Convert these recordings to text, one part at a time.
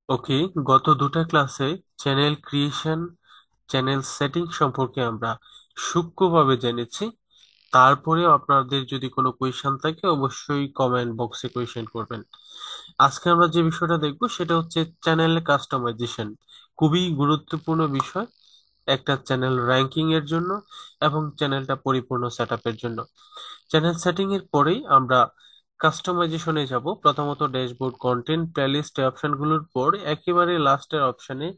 ওকে, গত দুটা ক্লাসে চ্যানেল ক্রিয়েশন, চ্যানেল সেটিং সম্পর্কে আমরা সূক্ষ্মভাবে জেনেছি। তারপরেও আপনাদের যদি কোনো কোয়েশ্চেন থাকে অবশ্যই কমেন্ট বক্সে কোয়েশ্চেন করবেন। আজকে আমরা যে বিষয়টা দেখব সেটা হচ্ছে চ্যানেল কাস্টমাইজেশন। খুবই গুরুত্বপূর্ণ বিষয় একটা চ্যানেল র্যাঙ্কিং এর জন্য এবং চ্যানেলটা পরিপূর্ণ সেটআপের জন্য। চ্যানেল সেটিং এর পরেই আমরা কাস্টমাইজেশনে যাব। প্রথমত ড্যাশবোর্ড, কন্টেন্ট, প্লেলিস্ট অপশনগুলোর পর একেবারে লাস্টের অপশনে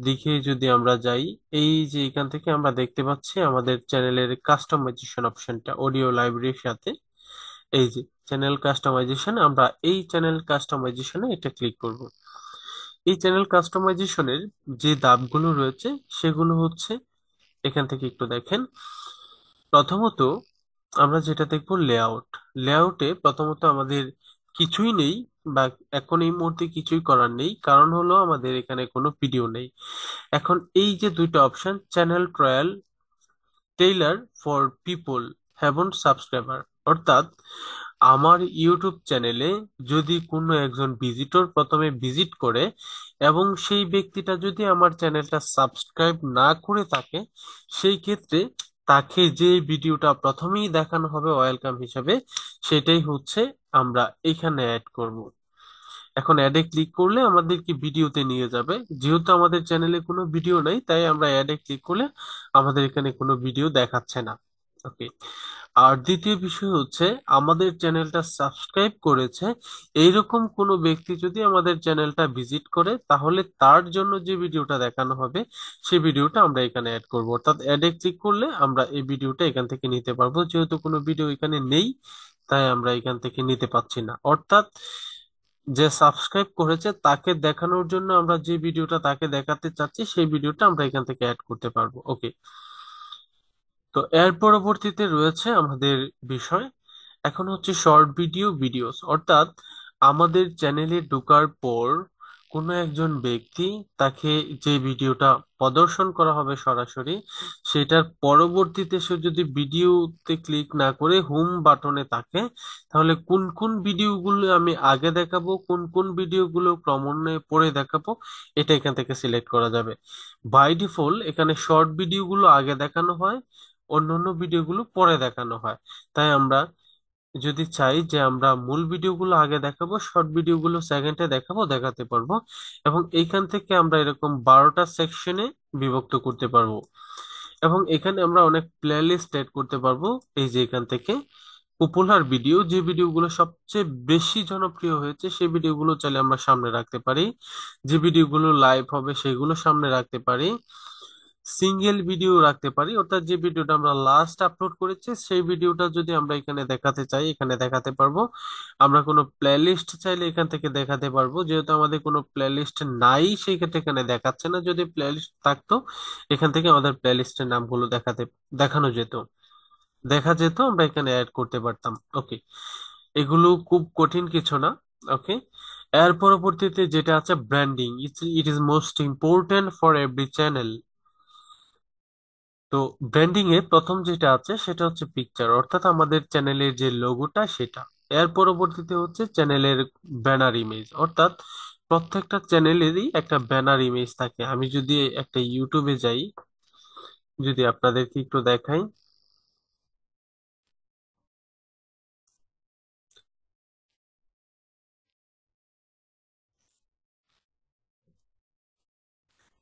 দিকে যদি আমরা যাই, এই যে এখান থেকে আমরা দেখতে পাচ্ছি আমাদের চ্যানেলের কাস্টমাইজেশন অপশনটা অডিও লাইব্রেরির সাথে। এই যে চ্যানেল কাস্টমাইজেশন, আমরা এই চ্যানেল কাস্টমাইজেশনে এটা ক্লিক করব। এই চ্যানেল কাস্টমাইজেশনের যে ধাপগুলো রয়েছে সেগুলো হচ্ছে, এখান থেকে একটু দেখেন। প্রথমত আমরা যেটা দেখবো লেআউট। লেআউটে প্রথমত আমাদের কিছুই নেই, বা এখন এই মুহূর্তে কিছুই করার নেই, কারণ হলো আমাদের এখানে কোনো ভিডিও নেই। এখন এই যে দুইটা option, channel trial, Taylor for people haven't subscriber, অর্থাৎ আমার ইউটিউব চ্যানেলে যদি কোনো একজন ভিজিটর প্রথমে ভিজিট করে এবং সেই ব্যক্তিটা যদি আমার চ্যানেলটা সাবস্ক্রাইব না করে থাকে, সেই ক্ষেত্রে তাকে যে ভিডিওটা প্রথমেই দেখানো হবে ওয়েলকাম হিসাবে, সেটাই হচ্ছে আমরা এখানে অ্যাড করব। এখন অ্যাডে ক্লিক করলে আমাদেরকে ভিডিওতে নিয়ে যাবে। যেহেতু আমাদের চ্যানেলে কোনো ভিডিও নাই, তাই আমরা অ্যাডে ক্লিক করলে আমাদের এখানে কোনো ভিডিও দেখাচ্ছে না। ওকে। আর দ্বিতীয় বিষয় হচ্ছে, আমাদের চ্যানেলটা সাবস্ক্রাইব করেছে এইরকম কোনো ব্যক্তি যদি আমাদের চ্যানেলটা ভিজিট করে, তাহলে তার জন্য যে ভিডিওটা দেখানো হবে সেই ভিডিওটা আমরা এখানে অ্যাড করব। অর্থাৎ অ্যাডে ক্লিক করলে আমরা এই ভিডিওটা এখান থেকে নিতে পারবো। যেহেতু কোনো ভিডিও এখানে নেই, তাই আমরা এখান থেকে নিতে পাচ্ছি না। অর্থাৎ যে সাবস্ক্রাইব করেছে তাকে দেখানোর জন্য আমরা যে ভিডিওটা তাকে দেখাতে চাচ্ছি সেই ভিডিওটা আমরা এখান থেকে অ্যাড করতে পারবো। ওকে। তো এর পরবর্তীতে রয়েছে আমাদের বিষয়, এখন হচ্ছে শর্ট ভিডিওস, অর্থাৎ আমাদের চ্যানেলে ঢোকার পর কোনো একজন ব্যক্তি, তাকে যে ভিডিওটা প্রদর্শন করা হবে সরাসরি, সেটার পরবর্তীতে সে যদি ভিডিওতে ক্লিক না করে হোম বাটনে থাকে, তাহলে কোন কোন ভিডিওগুলো আমি আগে দেখাবো, কোন কোন ভিডিওগুলো ক্রমান্বয়ে পরে দেখাবো, এটা এখান থেকে সিলেক্ট করা যাবে। বাই ডিফল্ট এখানে শর্ট ভিডিওগুলো আগে দেখানো হয়, অন্যান্য ভিডিওগুলো পরে দেখানো হয়। তাই আমরা যদি চাই যে আমরা মূল ভিডিওগুলো আগে দেখাবো, শর্ট ভিডিওগুলো সেকেন্ডে দেখাবো, দেখাতে পারবো। এবং এইখান থেকে আমরা এরকম 12টা সেকশনে বিভক্ত করতে পারবো। এবং এখানে আমরা অনেক প্লেলিস্ট এড করতে পারবো। এই যে এখান থেকে পপুলার ভিডিও, যে ভিডিওগুলো সবচেয়ে বেশি জনপ্রিয় হয়েছে সেই ভিডিওগুলো চাইলে আমরা সামনে রাখতে পারি। যে ভিডিওগুলো লাইভ হবে সেগুলো সামনে রাখতে পারি। সিঙ্গেল ভিডিও রাখতে পারি, অর্থাৎ যে ভিডিওটা আমরা লাস্ট আপলোড করেছি সেই ভিডিওটা যদি আমরা এখানে দেখাতে চাই এখানে দেখাতে পারবো। আমরা কোনো প্লেলিস্ট চাইলে এখান থেকে দেখাতে পারবো। যেহেতু আমাদের কোনো প্লেলিস্ট নাই, সেই ক্ষেত্রে এখানে দেখাচ্ছে না। যদি প্লেলিস্ট থাকতো এখান থেকে আমাদের প্লেলিস্টের নামগুলো দেখানো যেত, দেখা যেত, আমরা এখানে অ্যাড করতে পারতাম। ওকে, এগুলো খুব কঠিন কিছু না। ওকে। এর পরবর্তীতে যেটা আছে branding, it is most important for every channel. তো ব্র্যান্ডিং এ প্রথম যেটা আছে সেটা হচ্ছে পিকচার, অর্থাৎ আমাদের চ্যানেলের যে লোগোটা সেটা। এর পরবর্তীতে হচ্ছে চ্যানেলের ব্যানার ইমেজ, অর্থাৎ প্রত্যেকটা চ্যানেলেরই একটা ব্যানার ইমেজ থাকে। আমি যদি একটা ইউটিউবে যাই, যদি আপনাদেরকে একটু দেখাই,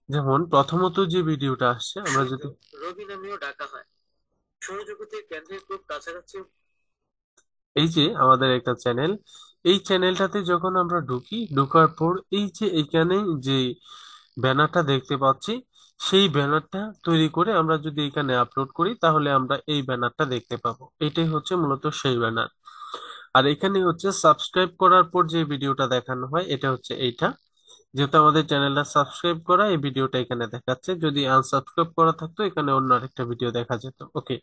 যেমন প্রথমত যে ভিডিওটা আসছে, আমরা যদি রবি নামেও ডাকা হয়, সৌরজগতের কেন্দ্রের খুব কাছাকাছি, এই যে আমাদের একটা চ্যানেল, এই চ্যানেলটাতে যখন আমরা ঢুকি, ঢোকার পর এই যে এখানে যে ব্যানারটা দেখতে পাচ্ছি, সেই ব্যানারটা তৈরি করে আমরা যদি এখানে আপলোড করি তাহলে আমরা এই ব্যানারটা দেখতে পাবো। এটাই হচ্ছে মূলত সেই ব্যানার। আর এখানে হচ্ছে সাবস্ক্রাইব করার পর যে ভিডিওটা দেখানো হয় এটা হচ্ছে এইটা। যেহেতু আমাদের চ্যানেলটা সাবস্ক্রাইব করা, এই ভিডিওটা এখানে দেখাচ্ছে। যদি আনসাবস্ক্রাইব করা থাকতো এখানে অন্য আরেকটা ভিডিও দেখা যেত। ওকে।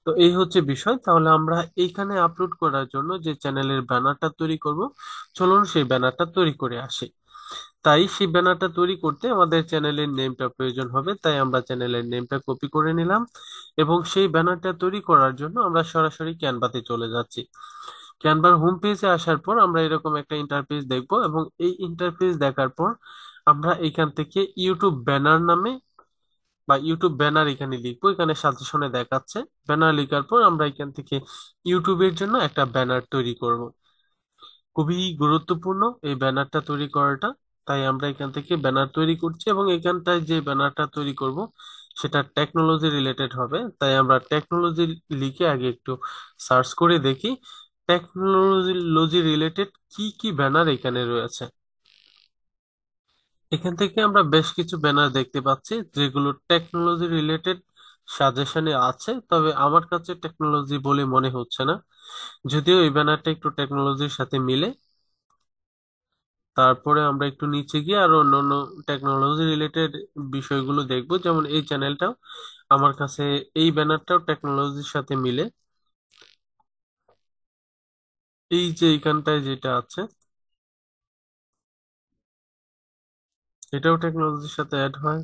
তো এই হচ্ছে বিষয়। তাহলে আমরা এইখানে আপলোড করার জন্য যে চ্যানেলের ব্যানারটা তৈরি করব, চলুন সেই ব্যানারটা তৈরি করে আসি। তাই সেই ব্যানারটা তৈরি করতে আমাদের চ্যানেলের নেমটা প্রয়োজন হবে, তাই আমরা চ্যানেলের নেমটা কপি করে নিলাম এবং সেই ব্যানারটা তৈরি করার জন্য আমরা সরাসরি ক্যানভাতে চলে যাচ্ছি। ক্যানভার হোম পেজে আসার পর আমরা এরকম একটা ইন্টারফেস দেখব, এবং এই ইন্টারফেস দেখার পর আমরা এখান থেকে ইউটিউব ব্যানার নামে বা ইউটিউব ব্যানার এখানে লিখবো, এখানে সাজেশনে দেখাচ্ছে। ব্যানার লেখার পর আমরা এখান থেকে ইউটিউবের জন্য একটা ব্যানার তৈরি করব। খুবই গুরুত্বপূর্ণ এই ব্যানারটা তৈরি করাটা। তাই আমরা এখান থেকে ব্যানার তৈরি করছি, এবং এখানটায় যে ব্যানারটা তৈরি করব সেটা টেকনোলজি রিলেটেড হবে। তাই আমরা টেকনোলজি লিখে আগে একটু সার্চ করে দেখি টেকনোলজি রিলেটেড কি কি ব্যানার এখানে রয়েছে। এখান থেকে আমরা বেশ কিছু ব্যানার দেখতে পাচ্ছি যেগুলো টেকনোলজি রিলেটেড সাজেশনে আছে, তবে আমার কাছে টেকনোলজি বলে মনে হচ্ছে না, যদিও এই ব্যানারটা একটু টেকনোলজির সাথে মিলে। তারপরে আমরা একটু নিচে গিয়ে আরো অন্যান্য টেকনোলজি রিলেটেড বিষয়গুলো দেখবো, যেমন এই চ্যানেলটাও আমার কাছে, এই ব্যানারটাও টেকনোলজির সাথে মিলে। এই যে এইখানটায় যেটা আছে এটাও টেকনোলজির সাথে অ্যাড হয়।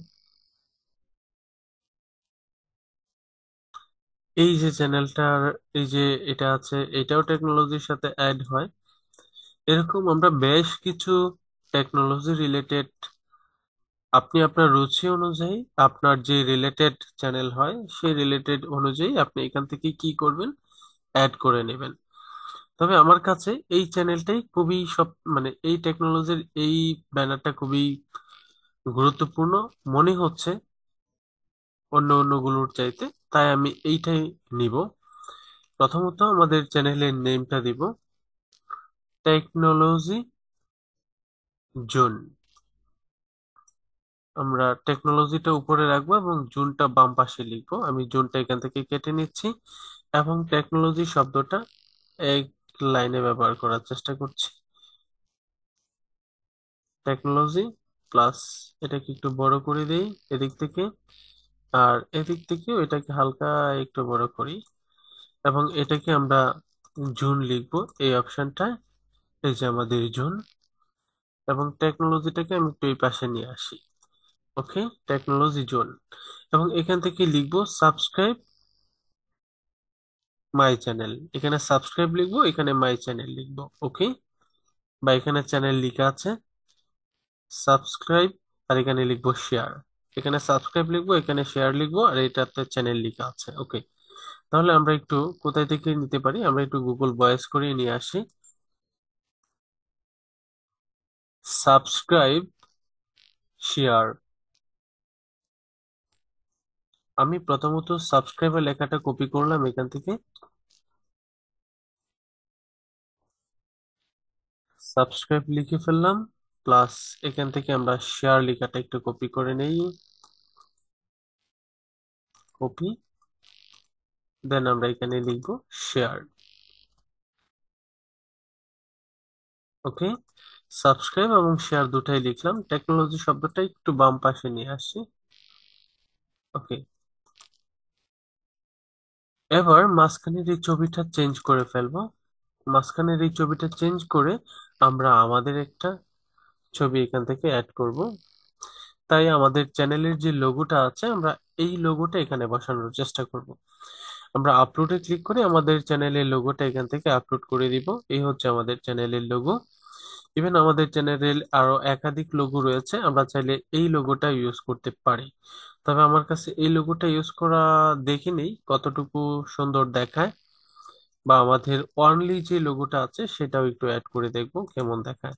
এই যে চ্যানেলটার এই যে এটা আছে এটাও টেকনোলজির সাথে অ্যাড হয়। এরকম আমরা বেশ কিছু টেকনোলজি রিলেটেড, আপনি আপনার রুচি অনুযায়ী আপনার যে রিলেটেড চ্যানেল হয় সেই রিলেটেড অনুযায়ী আপনি এখান থেকে কি করবেন, অ্যাড করে নেবেন। তবে আমার কাছে এই চ্যানেলটাই খুবই সব মানে এই টেকনোলজির এই ব্যানারটা খুবই গুরুত্বপূর্ণ মনে হচ্ছে অন্য অন্যগুলোর চাইতে। তাই আমি এইটাই নিব। প্রথমত আমাদের চ্যানেলের নেমটা দিব টেকনোলজি জোন। আমরা টেকনোলজিটা উপরে রাখবো এবং জোনটা বাম পাশে লিখবো। আমি জোনটা এখান থেকে কেটে নিচ্ছি এবং টেকনোলজি শব্দটা এক লাইনে ব্যবহার করার চেষ্টা করছি। টেকনোলজি প্লাস, এটাকে একটু বড় করে দেই এদিক থেকে, আর এদিক থেকেও এটাকে হালকা একটু বড় করি, এবং এটাকে আমরা জুন লিখবো এই অপশনটায়। এই যে আমাদের জুন, এবং টেকনোলজিটাকে আমি একটু এই পাশে নিয়ে আসি। ওকে, টেকনোলজি জোন। এবং এখান থেকে লিখবো সাবস্ক্রাইব মাই চ্যানেল। এখানে সাবস্ক্রাইব লিখবো, এখানে মাই চ্যানেল লিখবো। ওকে, বা এখানে চ্যানেল লেখা আছে সাবস্ক্রাইব, আর এখানে লিখবো শেয়ার। এখানে সাবস্ক্রাইব লিখবো, এখানে শেয়ার লিখবো, আর এটাতে চ্যানেল লেখা আছে। ওকে, তাহলে আমরা একটু কোথায় থেকে নিতে পারি, আমরা একটু গুগল ভয়েস করে নিয়ে আসি। Subscribe share. আমি প্রথমত সাবস্ক্রাইবার লেখাটা কপি করলাম এখান থেকে, সাবস্ক্রাইব লিখে ফেললাম, প্লাস এখান থেকে আমরা শেয়ার লেখাটা একটু কপি করে নেই, কপি, দেন আমরা এখানে লিখবো শেয়ার। ওকে, সাবস্ক্রাইব এবং শেয়ার দুটাই লিখলাম, টেকনোলজি শব্দটা একটু বাম পাশে নিয়ে আসি। ওকে, এবার মাঝখানের এই ছবিটা চেঞ্জ করে ফেলবো। মাঝখানের এই ছবিটা চেঞ্জ করে আমরা আমাদের একটা ছবি এখান থেকে অ্যাড করব। তাই আমাদের চ্যানেলের যে লোগোটা আছে আমরা এই লোগোটা এখানে বসানোর চেষ্টা করব। আমরা আপলোডে ক্লিক করে আমাদের চ্যানেলের লোগোটা এখান থেকে আপলোড করে দিব। এই হচ্ছে আমাদের চ্যানেলের লোগো। ইভেন আমাদের চ্যানেলের আরো একাধিক লোগো রয়েছে, আমরা চাইলে এই লোগোটা ইউজ করতে পারি। তবে আমার কাছে এই লোগোটা ইউজ করা দেখিনি কতটুকু সুন্দর দেখায়, বা আমাদের অনলি যে লোগোটা আছে সেটাও একটু অ্যাড করে দেখবো কেমন দেখায়।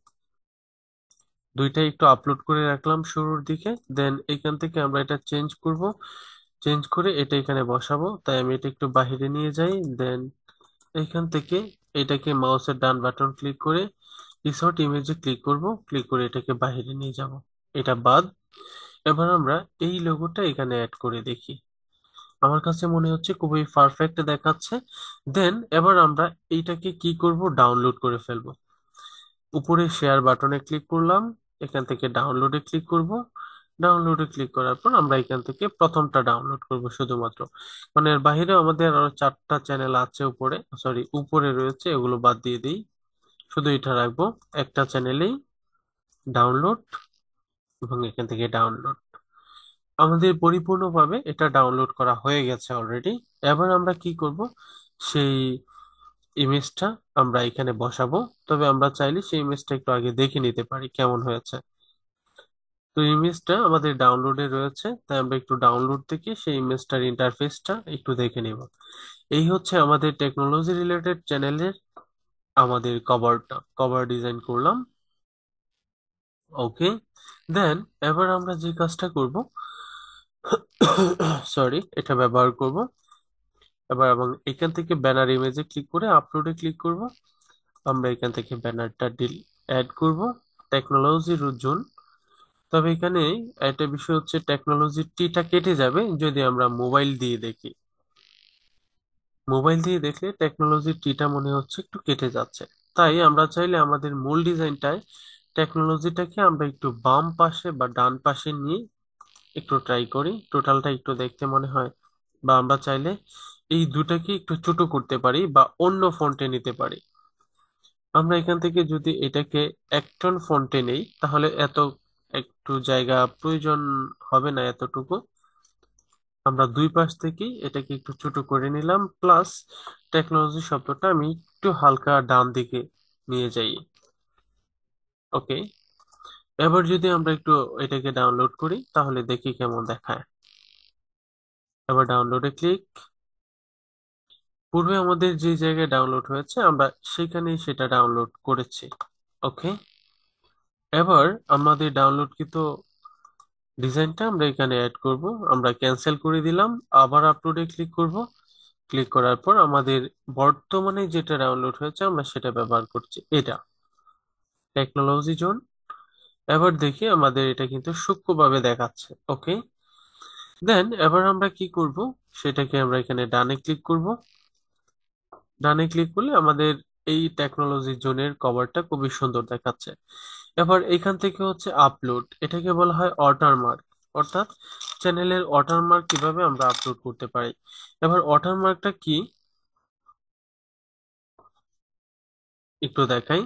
দুইটাই একটু আপলোড করে রাখলাম শুরুর দিকে, দেন এখান থেকে আমরা এটা চেঞ্জ করব। চেঞ্জ করে এটা এখানে বসাবো, তাই আমি এটা একটু বাইরে নিয়ে যাই। দেন এখান থেকে এটাকে মাউসের ডান বাটন ক্লিক করে ইনসার্ট ইমেজে ক্লিক করব, ক্লিক করে এটাকে বাইরে নিয়ে যাব। এটা বাদ। এবার আমরা এই লোগোটা এখানে অ্যাড করে দেখি। আমার কাছে মনে হচ্ছে খুবই পারফেক্ট দেখাচ্ছে। দেন এবার আমরা এইটাকে কি করব, ডাউনলোড করে ফেলবো। উপরে শেয়ার বাটনে ক্লিক করলাম, এখান থেকে ডাউনলোডে ক্লিক করব। ডাউনলোডে ক্লিক করার পর আমরা এখান থেকে প্রথমটা ডাউনলোড করব শুধুমাত্র, মানে এর বাইরে আমাদের আরো চারটা চ্যানেল আছে উপরে, সরি উপরে রয়েছে, এগুলো বাদ দিয়ে দিই, শুধু এটা রাখবো। একটা চ্যানেলেই ডাউনলোড, এবং এখান থেকে ডাউনলোড। আমাদের পরিপূর্ণভাবে এটা ডাউনলোড করা হয়ে গেছে অলরেডি। এবার আমরা কি করব, সেই ইমেজটা আমরা এখানে বসাবো। তবে আমরা চাইলে সেই ইমেজটা একটু আগে দেখে নিতে পারি কেমন হয়েছে। তো ইমেজটা আমাদের ডাউনলোডে রয়েছে, তাই আমরা একটু ডাউনলোড থেকে সেই ইমেজটার ইন্টারফেসটা একটু দেখে নিব। এই হচ্ছে আমাদের টেকনোলজি রিলেটেড চ্যানেলের আমাদের কভার ডিজাইন করলাম। ওকে, দেন এবার আমরা যে কাজটা করব, সরি, এটা ব্যবহার করব এবার, এবং এখান থেকে ব্যানার ইমেজে ক্লিক করে আপলোডে ক্লিক করব। আমরা এখান থেকে ব্যানারটা অ্যাড করব, টেকনোলজি জোন। তবে এখানে একটা বিষয় হচ্ছে, টেকনোলজি টিটা কেটে যাবে যদি আমরা মোবাইল দিয়ে দেখি। মোবাইল দিয়ে দেখলে টেকনোলজি টিটা মনে হচ্ছে একটু কেটে যাচ্ছে। তাই আমরা চাইলে আমাদের মূল ডিজাইনটায় টেকনোলজিটাকে আমরা একটু বাম পাশে বা ডান পাশে নিয়ে একটু ট্রাই করি, টোটালটা একটু দেখতে মনে হয়। বা আমরা চাইলে এই দুটাকে একটু ছোট করতে পারি বা অন্য ফন্টে নিতে পারি। আমরা এখান থেকে যদি এটাকে একটন ফন্টে নেই, তাহলে একটু জায়গা প্রয়োজন হবে না এতটুকু। আমরা দুই পাশ থেকেই এটাকে একটু ছোট করে নিলাম, প্লাস টেকনোলজি শব্দটা আমি একটু হালকা ডান দিকে নিয়ে যাই। ওকে, এবার যদি আমরা একটু এটাকে ডাউনলোড করি তাহলে দেখি কেমন দেখায়। এবার ডাউনলোডে ক্লিক। পূর্বে আমাদের যে জায়গায় ডাউনলোড হয়েছে আমরা সেখানেই সেটা ডাউনলোড করেছি। ওকে, এবার আমাদের ডাউনলোডকৃত ডিজাইনটা আমরা এখানে অ্যাড করব। আমরা ক্যান্সেল করে দিলাম, আবার আপলোডে ক্লিক করব। ক্লিক করার পর আমাদের বর্তমানে যেটা ডাউনলোড হয়েছে আমরা সেটা ব্যবহার করছি, এটা টেকনোলজি জোন। এবার দেখি আমাদের এটা কিন্তু সূক্ষ্মভাবে দেখাচ্ছে। ওকে, দেন এবার আমরা কি করব, সেটাকে আমরা এখানে ডানে ক্লিক করব। ডানে ক্লিক করলে আমাদের এই টেকনোলজি জোনের কভারটা খুবই সুন্দর দেখাচ্ছে। এবার এখান থেকে হচ্ছে আপলোড, এটাকে বলা হয় ওয়াটারমার্ক, অর্থাৎ চ্যানেলের ওয়াটারমার্ক কিভাবে আমরা আপলোড করতে পারি। এবার ওয়াটারমার্কটা কি একটু দেখাই।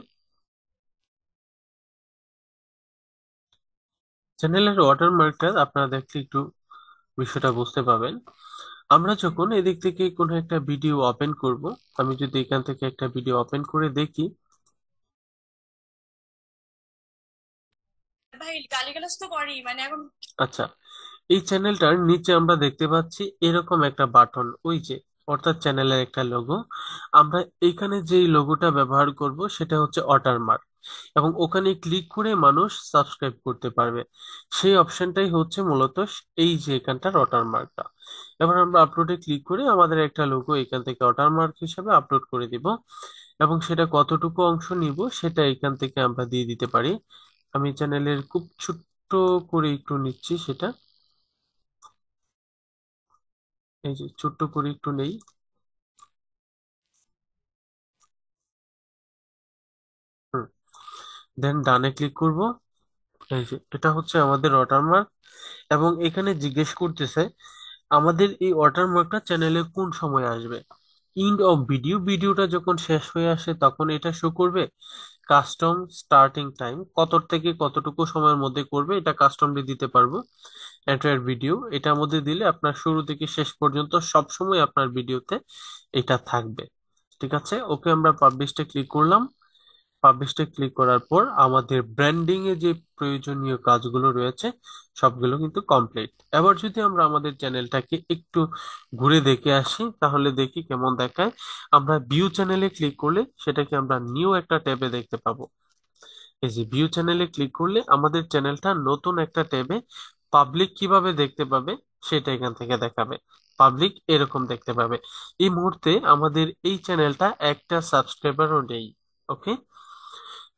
চ্যানেলের ওয়াটারমার্কটা আপনারা দেখলে একটু বিষয়টা বুঝতে পাবেন। আমরা যখন এদিক থেকে কোনো একটা ভিডিও ওপেন করব, আমি যদি এখান থেকে একটা ভিডিও ওপেন করে দেখি। ভাই গালিগালাজ তো করেই মানে এখন। আচ্ছা, এই চ্যানেলটার নিচে আমরা দেখতে পাচ্ছি এরকম একটা বাটন, ওই যে, অর্থাৎ চ্যানেলের একটা লোগো। আমরা এইখানে যেই লোগোটা ব্যবহার করব সেটা হচ্ছে ওয়াটারমার্ক, এবং ওখানে ক্লিক করে মানুষ সাবস্ক্রাইব করতে পারবে। সেই অপশনটাই হচ্ছে মূলত এই যে এখানটার ওয়াটারমার্কটা। এবার আমরা আপলোডে ক্লিক করে আমাদের একটা লোগো এখান থেকে ওয়াটারমার্ক হিসেবে আপলোড করে দিব, এবং সেটা কতটুকু অংশ নিব সেটা এখান থেকে আমরা দিয়ে দিতে পারি। আমি চ্যানেলের খুব ছোট্ট করে একটু নিচ্ছি সেটা, এই যে ছোট্ট করে একটু নেই। হুম, দেন ডানে ক্লিক করব। এই যে এটা হচ্ছে আমাদের ওয়াটারমার্ক, এবং এখানে জিজ্ঞেস করতেছে আমাদের এই ওয়াটারমার্কটা চ্যানেলে কোন সময় আসবে। ইন্ড অফ ভিডিওটা যখন শেষ হয়ে আসে তখন এটা শো করবে। কাস্টম স্টার্টিং টাইম, কত থেকে কতটুকু সময়ের মধ্যে করবে এটা কাস্টমলি দিতে পারবো। এন্টায়ার ভিডিও, এটার মধ্যে দিলে আপনার শুরু থেকে শেষ পর্যন্ত সব সময় আপনার ভিডিওতে এটা থাকবে। ঠিক আছে, ওকে, আমরা পাবলিশে ক্লিক করলাম। পাবলিশে ক্লিক করার পর আমাদের ব্র্যান্ডিং এ যে প্রয়োজনীয় কাজগুলো রয়েছে সবগুলো কিন্তু কমপ্লিট। এবার যদি আমরা আমাদের চ্যানেলটাকে একটু ঘুরে দেখে আসি তাহলে দেখি কেমন দেখায়। আমরা ভিউ চ্যানেলে ক্লিক করলে সেটাকে আমরা নিউ একটা ট্যাবে দেখতে পাবো। এই যে ভিউ চ্যানেলে ক্লিক করলে আমাদের চ্যানেলটা নতুন একটা ট্যাবে পাবলিক কিভাবে দেখতে পাবে সেটা এখান থেকে দেখাবে। পাবলিক এরকম দেখতে পাবে। এই মুহূর্তে আমাদের এই চ্যানেলটা একটা সাবস্ক্রাইবারও নেই। ওকে,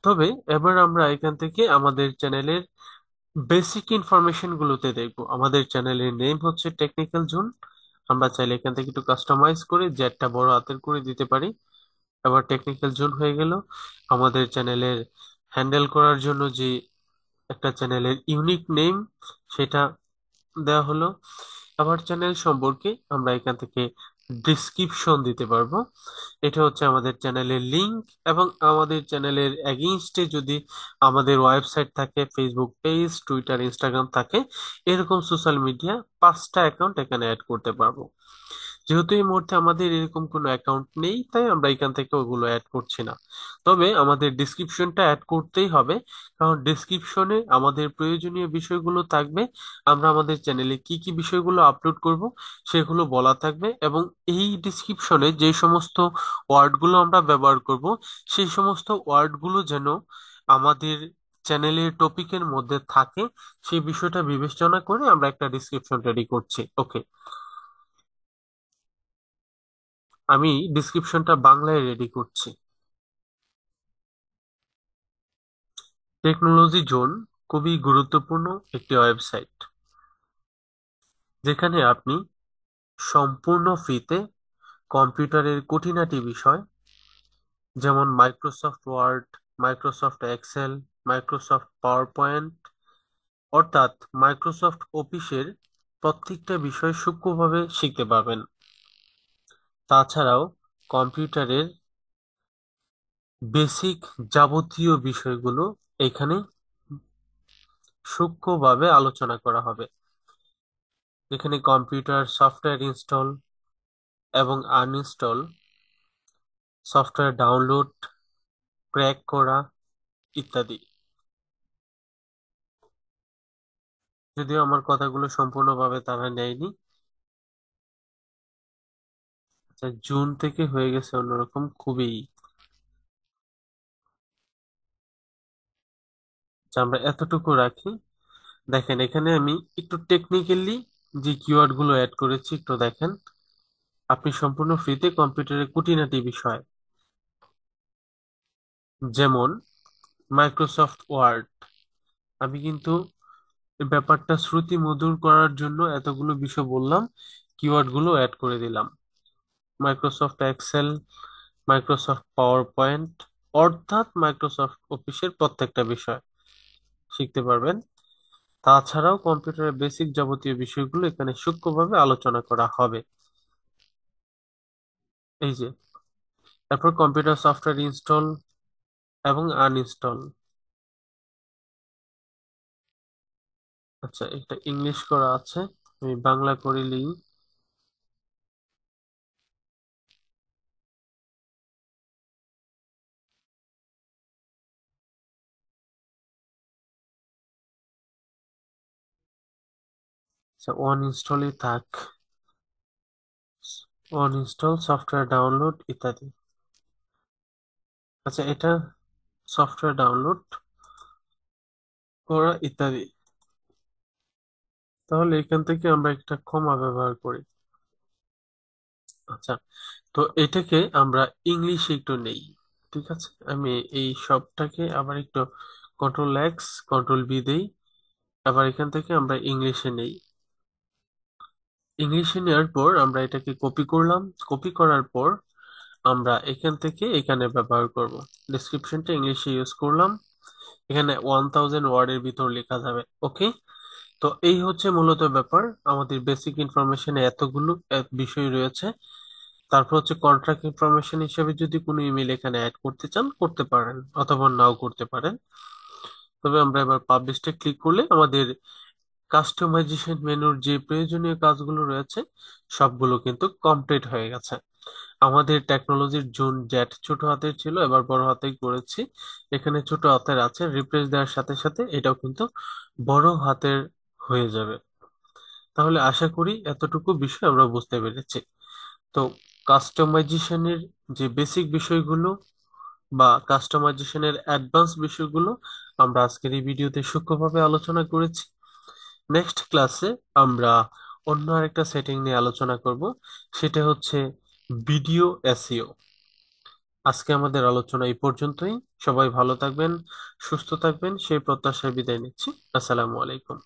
তবে এবার আমরা এখান থেকে আমাদের চ্যানেলের বেসিক ইনফরমেশন গুলোতে দেখবো। আমাদের চ্যানেলের নেম হচ্ছে টেকনিক্যাল জোন। আমরা চাইলে এখান থেকে একটু কাস্টমাইজ করে জেডটা বড় হাতের করে দিতে পারি। এবার টেকনিক্যাল জোন হয়ে গেল। আমাদের চ্যানেলের হ্যান্ডেল করার জন্য যে একটা চ্যানেলের ইউনিক নেম সেটা দেওয়া হলো। আবার চ্যানেল সম্পর্কে আমরা এখান থেকে ডিসক্রিপশন দিতে পারবো। এটা হচ্ছে আমাদের চ্যানেলের লিংক, এবং আমাদের চ্যানেলের এগেইনস্টে যদি আমাদের ওয়েবসাইট থাকে, ফেসবুক পেজ, টুইটার, ইনস্টাগ্রাম থাকে, এরকম সোশ্যাল মিডিয়া 5টা অ্যাকাউন্ট এখানে অ্যাড করতে পারবো। যেহেতু এই মুহূর্তে আমাদের এরকম কোনো অ্যাকাউন্ট নেই, তাই আমরা এখান থেকে ওগুলো অ্যাড করছি না। তবে আমাদের ডিসক্রিপশনটা অ্যাড করতেই হবে, কারণ ডিসক্রিপশনে আমাদের প্রয়োজনীয় বিষয়গুলো থাকবে। আমরা আমাদের চ্যানেলে কি কি বিষয়গুলো আপলোড করব সেগুলো বলা থাকবে, এবং এই ডিসক্রিপশনে যে সমস্ত ওয়ার্ডগুলো আমরা ব্যবহার করব সেই সমস্ত ওয়ার্ডগুলো যেন আমাদের চ্যানেলের টপিকের মধ্যে থাকে, সেই বিষয়টা বিবেচনা করে আমরা একটা ডিসক্রিপশন রেডি করছি। ওকে, আমি ডিসক্রিপশনটা বাংলায় রেডি করছি। টেকনোলজি জোন খুবই গুরুত্বপূর্ণ একটি ওয়েবসাইট, যেখানে আপনি সম্পূর্ণ ফ্রিতে কম্পিউটারের খুঁটিনাটি বিষয়, যেমন Microsoft Word, Microsoft Excel, Microsoft PowerPoint, অর্থাৎ মাইক্রোসফট অফিসের প্রত্যেকটা বিষয় সূক্ষ্মভাবে শিখতে পারবেন। তাছাড়াও কম্পিউটারের বেসিক যাবতীয় বিষয়গুলো এখানে সূক্ষ্মভাবে আলোচনা করা হবে। এখানে কম্পিউটার সফটওয়্যার ইনস্টল এবং আনইনস্টল, সফটওয়্যার ডাউনলোড, ক্র্যাক করা ইত্যাদি। যদিও আমার কথাগুলো সম্পূর্ণভাবে তারা নেয়নি। আচ্ছা, জুন থেকে হয়ে গেছে অন্যরকম খুবই। আচ্ছা, আমরা এতটুকু রাখি। দেখেন, এখানে আমি একটু টেকনিক্যালি যে কিওয়ার্ড গুলো অ্যাড করেছি একটু দেখেন। আপনি সম্পূর্ণ ফ্রিতে কম্পিউটারের খুঁটিনাটি বিষয়, যেমন মাইক্রোসফট ওয়ার্ড, আমি কিন্তু এই ব্যাপারটা শ্রুতি মধুর করার জন্য এতগুলো বিষয় বললাম, কিওয়ার্ড গুলো অ্যাড করে দিলাম। Microsoft Excel, Microsoft PowerPoint, অর্থাৎ মাইক্রোসফট অফিসের প্রত্যেকটা বিষয় শিখতে পারবেন। তাছাড়াও কম্পিউটারের বেসিক যাবতীয় বিষয়গুলো এখানে সূক্ষ্মভাবে আলোচনা করা হবে। এই যে, তারপর কম্পিউটার সফটওয়্যার ইনস্টল এবং আনইনস্টল। আচ্ছা, এটা ইংলিশ করা আছে, আমি বাংলা করিলেই। আচ্ছা, ওয়ান ইনস্টলই থাক, ওয়ান ইনস্টল সফটওয়্যার ডাউনলোড ইত্যাদি। আচ্ছা, এটা সফটওয়্যার ডাউনলোড করা ইত্যাদি। তাহলে এখান থেকে আমরা একটা কমা ব্যবহার করি। আচ্ছা, তো এটাকে আমরা ইংলিশে একটু নেই। ঠিক আছে, আমি এই সবটাকে আবার একটু কন্ট্রোল এক্স কন্ট্রোল বি দেই। আবার এখান থেকে আমরা ইংলিশে নেই। ইংলিশে নেওয়ার পর আমরা এটাকে কপি করলাম। কপি করার পর আমরা এখান থেকে এখানে ব্যবহার করব। ডেসক্রিপশনটা ইংলিশে ইউজ করলাম, এখানে 1000 ওয়ার্ডের ভিতর লেখা যাবে। ওকে, তো এই হচ্ছে মূলত ব্যাপার। আমাদের বেসিক ইনফরমেশনে এতগুলো বিষয় রয়েছে। তারপর হচ্ছে কন্ট্রাক্ট ইনফরমেশন হিসেবে যদি কোনো ইমেল এখানে অ্যাড করতে চান করতে পারেন, অথবা নাও করতে পারেন। তবে আমরা এবার পাবলিশে ক্লিক করলে আমাদের কাস্টমাইজেশন মেনুর যে প্রয়োজনীয় কাজগুলো রয়েছে সবগুলো কিন্তু কমপ্লিট হয়ে গেছে। আমাদের টেকনোলজির জোন জ্যাট ছোট হাতের ছিল, এবার বড় হাতেই করেছি। এখানে ছোট হাতের আছে, রিপ্লেস দেওয়ার সাথে সাথে এটাও কিন্তু বড় হাতের হয়ে যাবে। তাহলে আশা করি এতটুকু বিষয় আমরা বুঝতে পেরেছি। তো কাস্টমাইজেশনের যে বেসিক বিষয়গুলো বা কাস্টমাইজেশনের অ্যাডভান্স বিষয়গুলো আমরা আজকের এই ভিডিওতে সূক্ষ্মভাবে আলোচনা করেছি। নেক্সট ক্লাসে আমরা অন্য আরেকটা সেটিং নিয়ে আলোচনা করব, সেটা হচ্ছে ভিডিও এসইও। আজকে আমাদের আলোচনা এই পর্যন্তই। সবাই ভালো থাকবেন, সুস্থ থাকবেন সেই প্রত্যাশায় বিদায় নিচ্ছি। আসসালামু আলাইকুম।